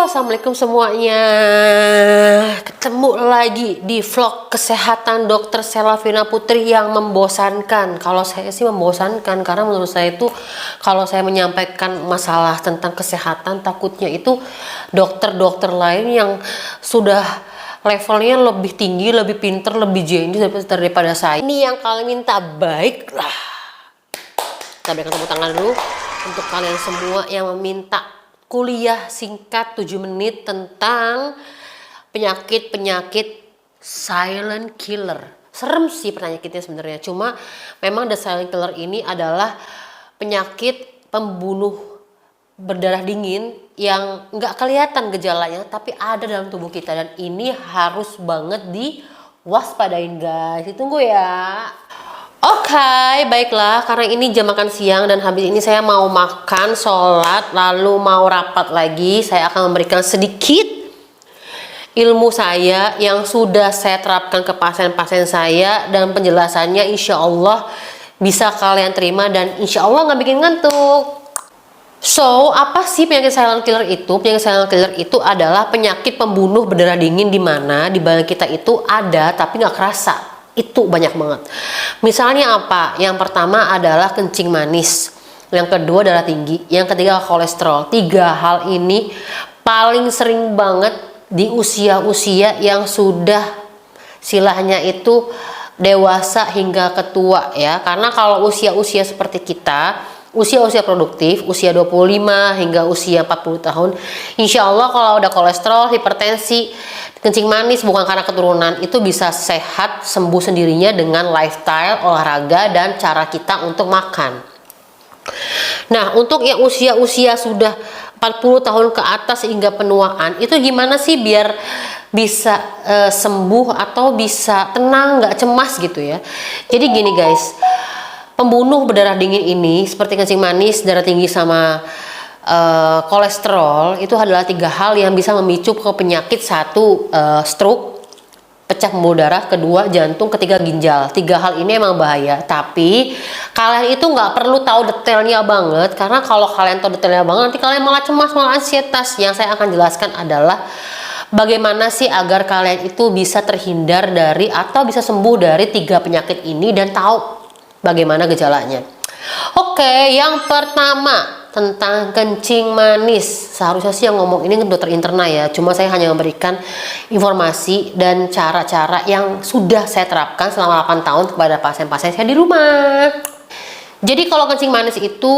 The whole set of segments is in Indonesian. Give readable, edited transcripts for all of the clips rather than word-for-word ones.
Assalamualaikum semuanya. Ketemu lagi di vlog kesehatan Dr. Selvina Putri yang membosankan. Kalau saya sih membosankan karena menurut saya itu kalau saya menyampaikan masalah tentang kesehatan, takutnya itu dokter-dokter lain yang sudah levelnya lebih tinggi, lebih pinter, lebih jenius daripada saya. Ini yang kalian minta, baiklah. Kita berikan tepuk tangan dulu untuk kalian semua yang meminta kuliah singkat 7 menit tentang penyakit-penyakit silent killer. Serem sih penyakitnya sebenarnya, cuma memang the silent killer ini adalah penyakit pembunuh berdarah dingin yang nggak kelihatan gejalanya tapi ada dalam tubuh kita, dan ini harus banget diwaspadain guys. Ditunggu ya. Oke, baiklah, karena ini jam makan siang dan habis ini saya mau makan, sholat, lalu mau rapat lagi. Saya akan memberikan sedikit ilmu saya yang sudah saya terapkan ke pasien-pasien saya, dan penjelasannya insya Allah bisa kalian terima dan insya Allah nggak bikin ngantuk. So, apa sih penyakit silent killer itu? Penyakit silent killer itu adalah penyakit pembunuh berdarah dingin di mana di badan kita itu ada tapi nggak kerasa. Itu banyak banget. Misalnya apa? Yang pertama adalah kencing manis. Yang kedua darah tinggi. Yang ketiga kolesterol. 3 hal ini paling sering banget di usia-usia yang sudah istilahnya itu dewasa hingga ketua ya. Karena kalau usia-usia seperti kita, usia-usia produktif, usia 25 hingga usia 40 tahun, insya Allah kalau udah kolesterol, hipertensi, kencing manis bukan karena keturunan, itu bisa sehat, sembuh sendirinya dengan lifestyle, olahraga, dan cara kita untuk makan. Nah, untuk yang usia-usia sudah 40 tahun ke atas hingga penuaan, itu gimana sih biar bisa sembuh atau bisa tenang, nggak cemas gitu ya. Jadi gini guys, pembunuh berdarah dingin ini seperti kencing manis, darah tinggi, sama kolesterol itu adalah 3 hal yang bisa memicu ke penyakit. 1 stroke, pecah pembuluh darah, kedua jantung, ketiga ginjal. 3 hal ini emang bahaya, tapi kalian itu nggak perlu tahu detailnya banget, karena kalau kalian tahu detailnya banget nanti kalian malah cemas, malah ansietas. Yang saya akan jelaskan adalah bagaimana sih agar kalian itu bisa terhindar dari atau bisa sembuh dari 3 penyakit ini dan tahu bagaimana gejalanya. Oke, yang pertama tentang kencing manis. Seharusnya sih yang ngomong ini dokter interna ya, cuma saya hanya memberikan informasi dan cara-cara yang sudah saya terapkan selama 8 tahun kepada pasien-pasien saya di rumah. Jadi kalau kencing manis itu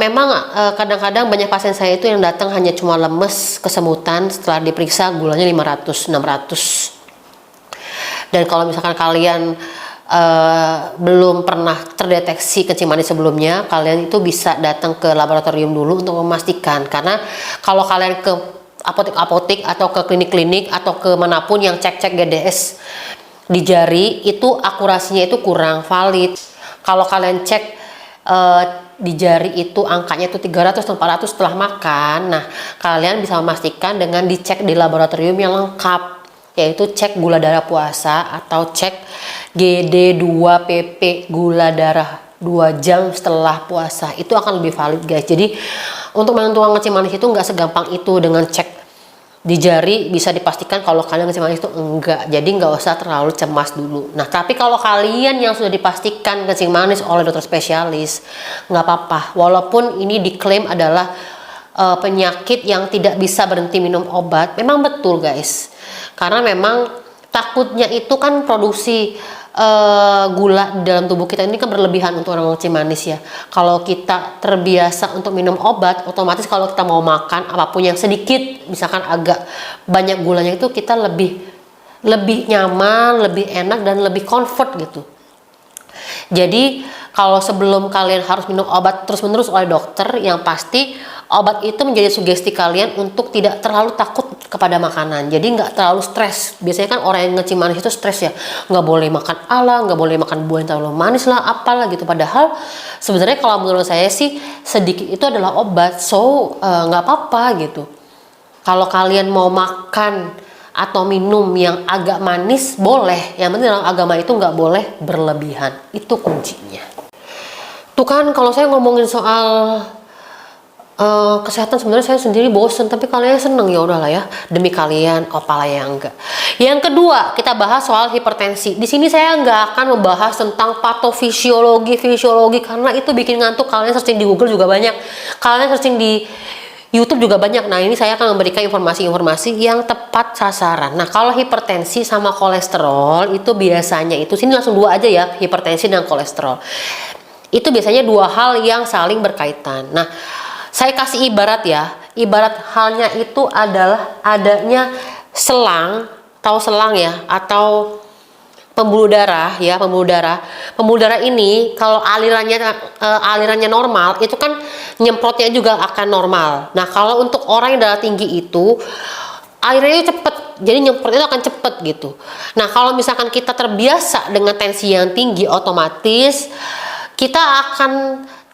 memang kadang-kadang banyak pasien saya itu yang datang hanya cuma lemes, kesemutan, setelah diperiksa gulanya 500, 600. Dan kalau misalkan kalian belum pernah terdeteksi kencing manis sebelumnya, kalian itu bisa datang ke laboratorium dulu untuk memastikan. Karena kalau kalian ke apotek-apotek atau ke klinik-klinik atau ke manapun yang cek-cek GDS di jari, itu akurasinya itu kurang valid. Kalau kalian cek di jari itu angkanya itu 300 atau 400 setelah makan, nah kalian bisa memastikan dengan dicek di laboratorium yang lengkap, yaitu cek gula darah puasa atau cek GD2PP gula darah 2 jam setelah puasa. Itu akan lebih valid guys. Jadi untuk menentukan kencing manis itu nggak segampang itu dengan cek di jari bisa dipastikan kalau kalian kencing manis itu enggak. Jadi nggak usah terlalu cemas dulu. Nah, tapi kalau kalian yang sudah dipastikan kencing manis oleh dokter spesialis, nggak apa-apa. Walaupun ini diklaim adalah penyakit yang tidak bisa berhenti minum obat, memang betul guys. Karena memang takutnya itu kan produksi gula di dalam tubuh kita ini kan berlebihan untuk orang kencing manis ya. Kalau kita terbiasa untuk minum obat, otomatis kalau kita mau makan apapun yang sedikit, misalkan agak banyak gulanya, itu kita lebih nyaman, lebih enak, dan lebih comfort gitu. Jadi kalau sebelum kalian harus minum obat terus-menerus oleh dokter, yang pasti obat itu menjadi sugesti kalian untuk tidak terlalu takut kepada makanan. Jadi nggak terlalu stres. Biasanya kan orang yang kencing manis itu stres ya, nggak boleh makan nggak boleh makan buah yang terlalu manis lah, apalah gitu. Padahal sebenarnya kalau menurut saya sih sedikit itu adalah obat, so nggak apa-apa gitu. Kalau kalian mau makan atau minum yang agak manis boleh, yang penting dalam agama itu nggak boleh berlebihan. Itu kuncinya. Tuh kan kalau saya ngomongin soal Kesehatan sebenarnya saya sendiri bosen, tapi kalian seneng ya udahlah ya, demi kalian, apalah ya enggak. Yang kedua, kita bahas soal hipertensi. Di sini saya nggak akan membahas tentang patofisiologi, fisiologi, karena itu bikin ngantuk. Kalian searching di Google juga banyak, kalian searching di YouTube juga banyak. Nah, ini saya akan memberikan informasi-informasi yang tepat sasaran. Nah, kalau hipertensi sama kolesterol itu biasanya itu, sini langsung dua aja ya, hipertensi dan kolesterol. Itu biasanya dua hal yang saling berkaitan. Nah, saya kasih ibarat ya, ibarat halnya itu adalah adanya selang, tahu selang ya, atau pembuluh darah ya, pembuluh darah. Pembuluh darah ini kalau alirannya normal, itu kan nyemprotnya juga akan normal. Nah, kalau untuk orang yang darah tinggi itu airnya cepet, jadi nyemprot itu akan cepet gitu. Nah, kalau misalkan kita terbiasa dengan tensi yang tinggi, otomatis kita akan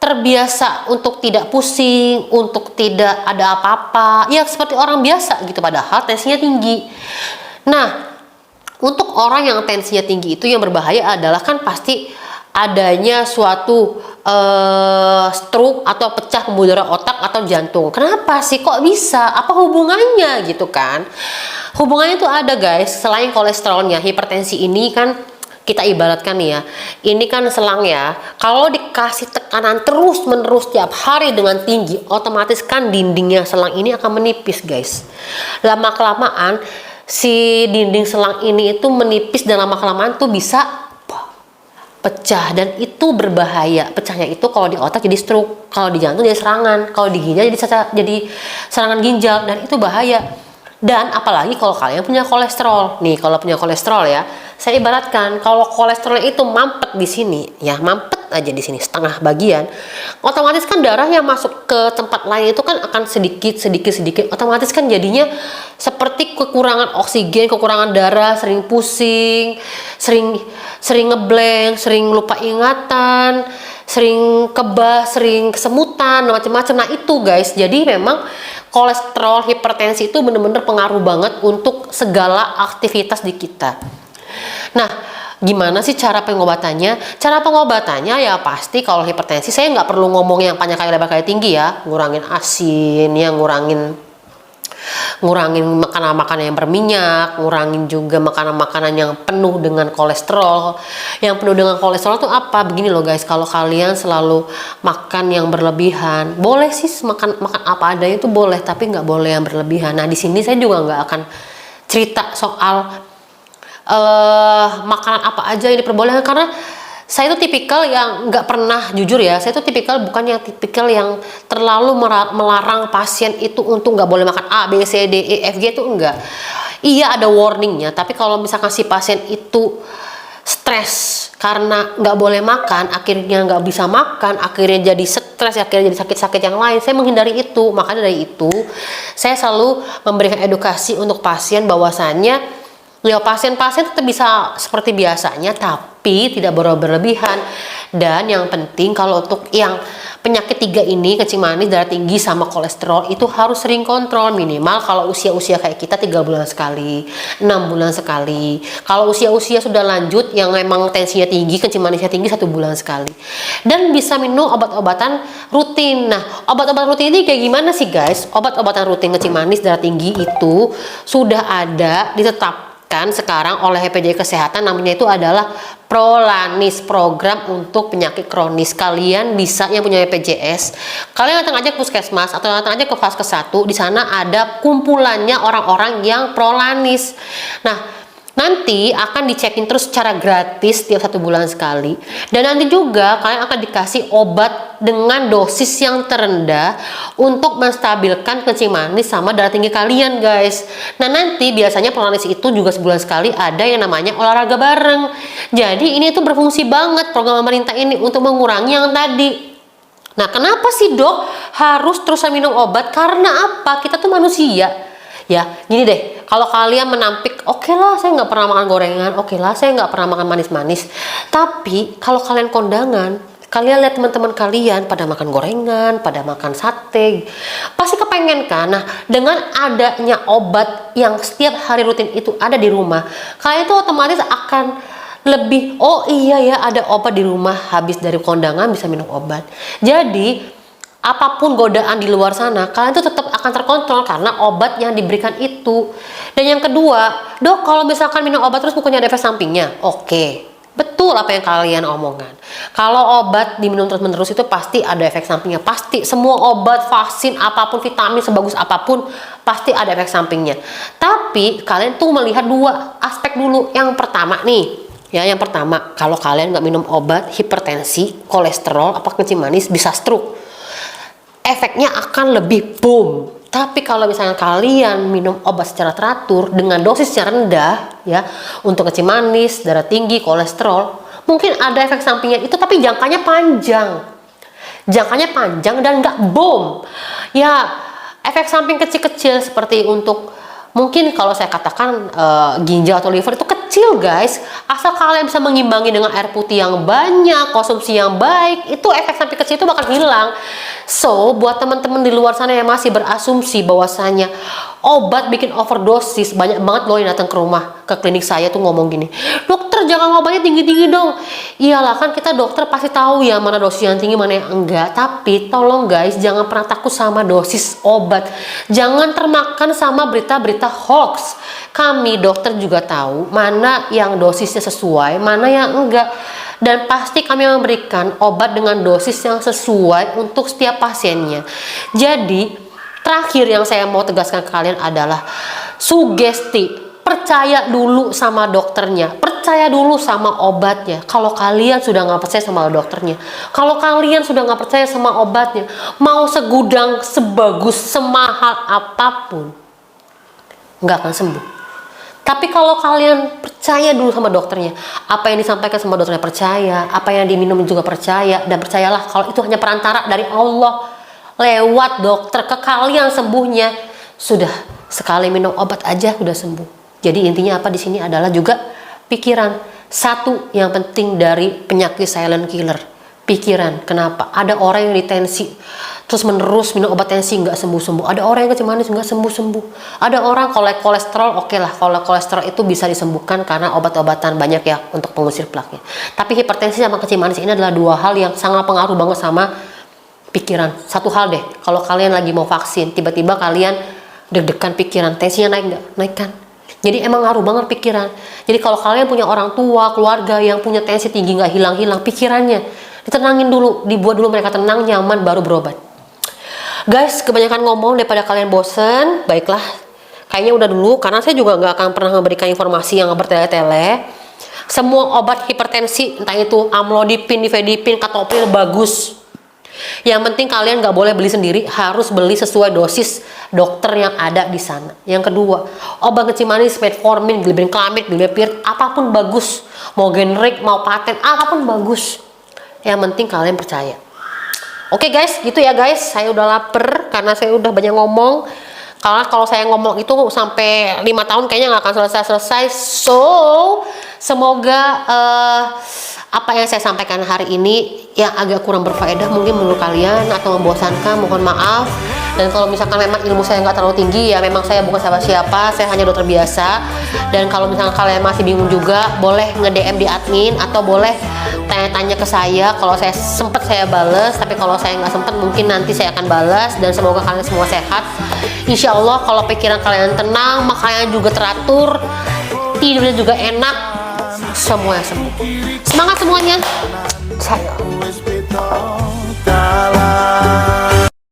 terbiasa untuk tidak pusing, untuk tidak ada apa-apa, ya seperti orang biasa gitu, padahal tensinya tinggi. Nah, untuk orang yang tensinya tinggi itu yang berbahaya adalah kan pasti adanya suatu stroke atau pecah pembuluh darah otak atau jantung. Kenapa sih kok bisa? Apa hubungannya gitu kan? Hubungannya itu ada guys, selain kolesterolnya. Hipertensi ini kan kita ibaratkan nih ya, ini kan selang ya, kalau dikasih tekanan terus menerus tiap hari dengan tinggi, otomatis kan dindingnya selang ini akan menipis guys. Lama kelamaan si dinding selang ini itu menipis, dan lama kelamaan tuh bisa pecah, dan itu berbahaya. Pecahnya itu kalau di otak jadi stroke, kalau di jantung jadi serangan, kalau di ginjal jadi serangan ginjal, dan itu bahaya. Dan apalagi kalau kalian punya kolesterol. Nih, kalau punya kolesterol ya, saya ibaratkan kalau kolesterolnya itu mampet di sini, ya mampet aja di sini setengah bagian, otomatis kan darah yang masuk ke tempat lain itu kan akan sedikit, otomatis kan jadinya seperti kekurangan oksigen, kekurangan darah, sering pusing, sering ngeblank, sering lupa ingatan, sering kebas, sering kesemutan, macam-macam. Nah itu guys, jadi memang kolesterol, hipertensi itu benar-benar pengaruh banget untuk segala aktivitas di kita. Nah, gimana sih cara pengobatannya? Cara pengobatannya ya pasti kalau hipertensi saya nggak perlu ngomong yang panjang kali lebar kali tinggi ya, ngurangin asin, ya ngurangin makanan-makanan yang berminyak, ngurangin juga makanan-makanan yang penuh dengan kolesterol. Yang penuh dengan kolesterol itu apa? Begini loh guys, kalau kalian selalu makan yang berlebihan, boleh sih makan apa adanya itu boleh, tapi nggak boleh yang berlebihan. Nah di sini saya juga nggak akan cerita soal makanan apa aja yang diperbolehkan, karena saya itu tipikal yang nggak pernah, jujur ya, saya itu tipikal bukan yang tipikal yang terlalu melarang pasien itu untuk nggak boleh makan A, B, C, D, E, F, G, itu enggak. Iya ada warningnya, tapi kalau misalkan si pasien itu stres karena nggak boleh makan, akhirnya nggak bisa makan, akhirnya jadi stres, akhirnya jadi sakit-sakit yang lain, saya menghindari itu. Makanya dari itu saya selalu memberikan edukasi untuk pasien bahwasannya ya pasien-pasien tetap bisa seperti biasanya, tapi tidak berlebihan. Dan yang penting kalau untuk yang penyakit 3 ini, kencing manis, darah tinggi, sama kolesterol, itu harus sering kontrol. Minimal kalau usia-usia kayak kita 3 bulan sekali, 6 bulan sekali. Kalau usia-usia sudah lanjut yang memang tensinya tinggi, kencing manisnya tinggi, 1 bulan sekali. Dan bisa minum obat-obatan rutin. Nah, obat-obatan rutin ini kayak gimana sih guys? Obat-obatan rutin kencing manis, darah tinggi itu sudah ada, ditetapkan sekarang oleh BPJS Kesehatan, namanya itu adalah Prolanis, program untuk penyakit kronis. Kalian bisa yang punya BPJS, kalian datang aja ke puskesmas atau datang aja ke Vaskes 1, di sana ada kumpulannya orang-orang yang Prolanis. Nah, nanti akan dicekin terus secara gratis tiap 1 bulan sekali. Dan nanti juga kalian akan dikasih obat dengan dosis yang terendah untuk menstabilkan kencing manis sama darah tinggi kalian guys. Nah nanti biasanya Prolanis itu juga sebulan sekali ada yang namanya olahraga bareng. Jadi ini tuh berfungsi banget program pemerintah ini untuk mengurangi yang tadi. Nah kenapa sih dok harus terusan minum obat? Karena apa? Kita tuh manusia. Ya gini deh, kalau kalian menampik oke lah saya nggak pernah makan gorengan, oke lah saya nggak pernah makan manis-manis, tapi kalau kalian kondangan, kalian lihat teman-teman kalian pada makan gorengan, pada makan sate, pasti kepengen kan. Nah dengan adanya obat yang setiap hari rutin itu ada di rumah, kalian tuh otomatis akan lebih, oh iya ya ada obat di rumah, habis dari kondangan bisa minum obat. Jadi apapun godaan di luar sana, kalian tuh tetap akan terkontrol karena obat yang diberikan itu. Dan yang kedua, dok kalau misalkan minum obat terus bukannya ada efek sampingnya? Oke, betul apa yang kalian omongkan. Kalau obat diminum terus-menerus itu pasti ada efek sampingnya. Pasti, semua obat, vaksin, apapun, vitamin sebagus apapun, pasti ada efek sampingnya. Tapi kalian tuh melihat dua aspek dulu. Yang pertama nih, ya yang pertama, kalau kalian nggak minum obat, hipertensi, kolesterol, apa kencing manis, bisa stroke. Efeknya akan lebih boom. Tapi kalau misalnya kalian minum obat secara teratur dengan dosis yang rendah, ya, untuk kencing manis, darah tinggi, kolesterol, mungkin ada efek sampingnya itu, tapi jangkanya panjang. Jangkanya panjang dan nggak boom. Ya, efek samping kecil-kecil seperti untuk mungkin kalau saya katakan ginjal atau liver itu kecil guys, asal kalian bisa mengimbangi dengan air putih yang banyak, konsumsi yang baik, itu efek samping kecil itu bakal hilang. So buat teman-teman di luar sana yang masih berasumsi bahwasanya obat bikin overdosis, banyak banget loh yang datang ke rumah, ke klinik saya tuh ngomong gini, dokter jangan obatnya tinggi-tinggi dong. Iyalah kan kita dokter pasti tahu ya mana dosis yang tinggi mana yang enggak, tapi tolong guys jangan pernah takut sama dosis obat, jangan termakan sama berita-berita hoax. Kami dokter juga tahu mana yang dosisnya sesuai, mana yang enggak, dan pasti kami memberikan obat dengan dosis yang sesuai untuk setiap pasiennya. Jadi terakhir yang saya mau tegaskan ke kalian adalah sugesti. Percaya dulu sama dokternya, percaya dulu sama obatnya. Kalau kalian sudah nggak percaya sama dokternya, kalau kalian sudah nggak percaya sama obatnya, mau segudang, sebagus, semahal apapun, nggak akan sembuh. Tapi kalau kalian percaya dulu sama dokternya, apa yang disampaikan sama dokternya percaya, apa yang diminum juga percaya, dan percayalah kalau itu hanya perantara dari Allah lewat dokter ke kalian sembuhnya, sudah sekali minum obat aja udah sembuh. Jadi intinya apa di sini adalah juga pikiran. Satu yang penting dari penyakit silent killer, pikiran. Kenapa? Ada orang yang ditensi terus menerus minum obat tensi nggak sembuh-sembuh. Ada orang yang kencing manis nggak sembuh-sembuh. Ada orang kalau kolesterol, oke lah, kalau kolesterol itu bisa disembuhkan karena obat-obatan banyak ya untuk pengusir plaknya. Tapi hipertensi sama kencing manis ini adalah dua hal yang sangat pengaruh banget sama pikiran. Satu hal deh, kalau kalian lagi mau vaksin, tiba-tiba kalian deg-degan pikiran, tensinya naik nggak? Naik kan? Jadi emang ngaruh banget pikiran. Jadi kalau kalian punya orang tua, keluarga yang punya tensi tinggi nggak hilang-hilang, pikirannya ditenangin dulu, dibuat dulu mereka tenang, nyaman, baru berobat. Guys, kebanyakan ngomong daripada kalian bosen. Baiklah, kayaknya udah dulu, karena saya juga nggak akan pernah memberikan informasi yang bertele-tele. Semua obat hipertensi, entah itu amlodipin, nifedipin, katopril, bagus. Yang penting kalian nggak boleh beli sendiri, harus beli sesuai dosis dokter yang ada di sana. Yang kedua, obat kencing manis, metformin, glibenclamid, glimepiride, apapun bagus. Mau generik, mau paten, apapun bagus. Yang penting kalian percaya. Oke guys, gitu ya guys. Saya udah lapar karena saya udah banyak ngomong. Karena kalau saya ngomong itu sampai 5 tahun kayaknya nggak akan selesai-selesai. So, semoga apa yang saya sampaikan hari ini yang agak kurang berfaedah mungkin menurut kalian atau membosankan, mohon maaf. Dan kalau misalkan memang ilmu saya nggak terlalu tinggi, ya memang saya bukan siapa-siapa, saya hanya dokter biasa. Dan kalau misalkan kalian masih bingung juga, boleh nge-DM di admin atau boleh tanya-tanya ke saya. Kalau saya sempet saya bales, tapi kalau saya nggak sempet mungkin nanti saya akan balas. Dan semoga kalian semua sehat. Insya Allah kalau pikiran kalian tenang, makannya juga teratur, tidurnya juga enak, semuanya sembuh. Semangat semuanya.